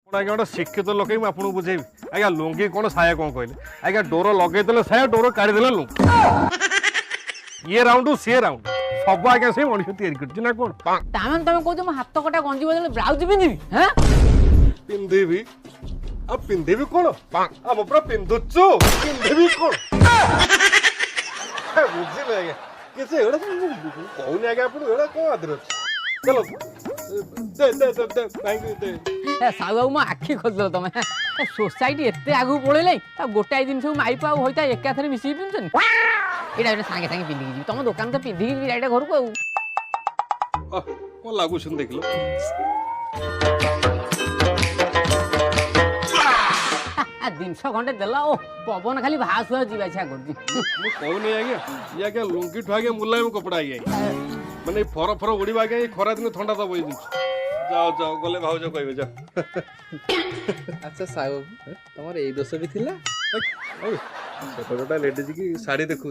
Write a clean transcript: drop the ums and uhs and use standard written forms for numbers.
आज्ञा गोटे शिक्षित लोक आपको बुझेबी आज्ञा लुंगी कौन साया कौन कहले आज्ञा डोर लगेदेले साया डोर काढ़ीदेले लुंगी ये राउंड सी राउंड सब आज्ञा से मनुष्य तैयारी करछि ना कौन तामन तमे कहू म हाथ कटा गंजी बदले ब्लाउज पिंदिबी हैं पिंधेबी अब पिंधेबी कौन हम पूरा पिंधुचु पिंधेबी कौन बुझिले आज्ञा किसे एड़ा कहूनी आज्ञा आपन एड़ा कौन आदर अछि चलो दे दे दे दे बैंक दे ए साउ म आखी खोजलो तमे सोसाइटी एते आगु पळेलै ता गोटाई दिन सब माई पाउ होइता एका थरे मिसी पिनछन एटा एटा संगे संगे पिंदी जी तम दुकान तो पिंदी जी डाइरेक्ट घर को को लागु सुन देखलो आ दिन 100 घंटे देला ओ पवन खाली भास हुआ जीवा इच्छा करजी मु कहूनी आज्ञा ये आज्ञा लुंगी ठु आज्ञा मुलायम कपड़ा आज्ञा माने फर फर उड़ीबा आज्ञा खरा दिन ठंडा तो बई दिछ जाओ जाओ गले भाउज कहबे जा अच्छा साहब तमर ए दोष भी थिला छोटा लेडीज की साड़ी देखु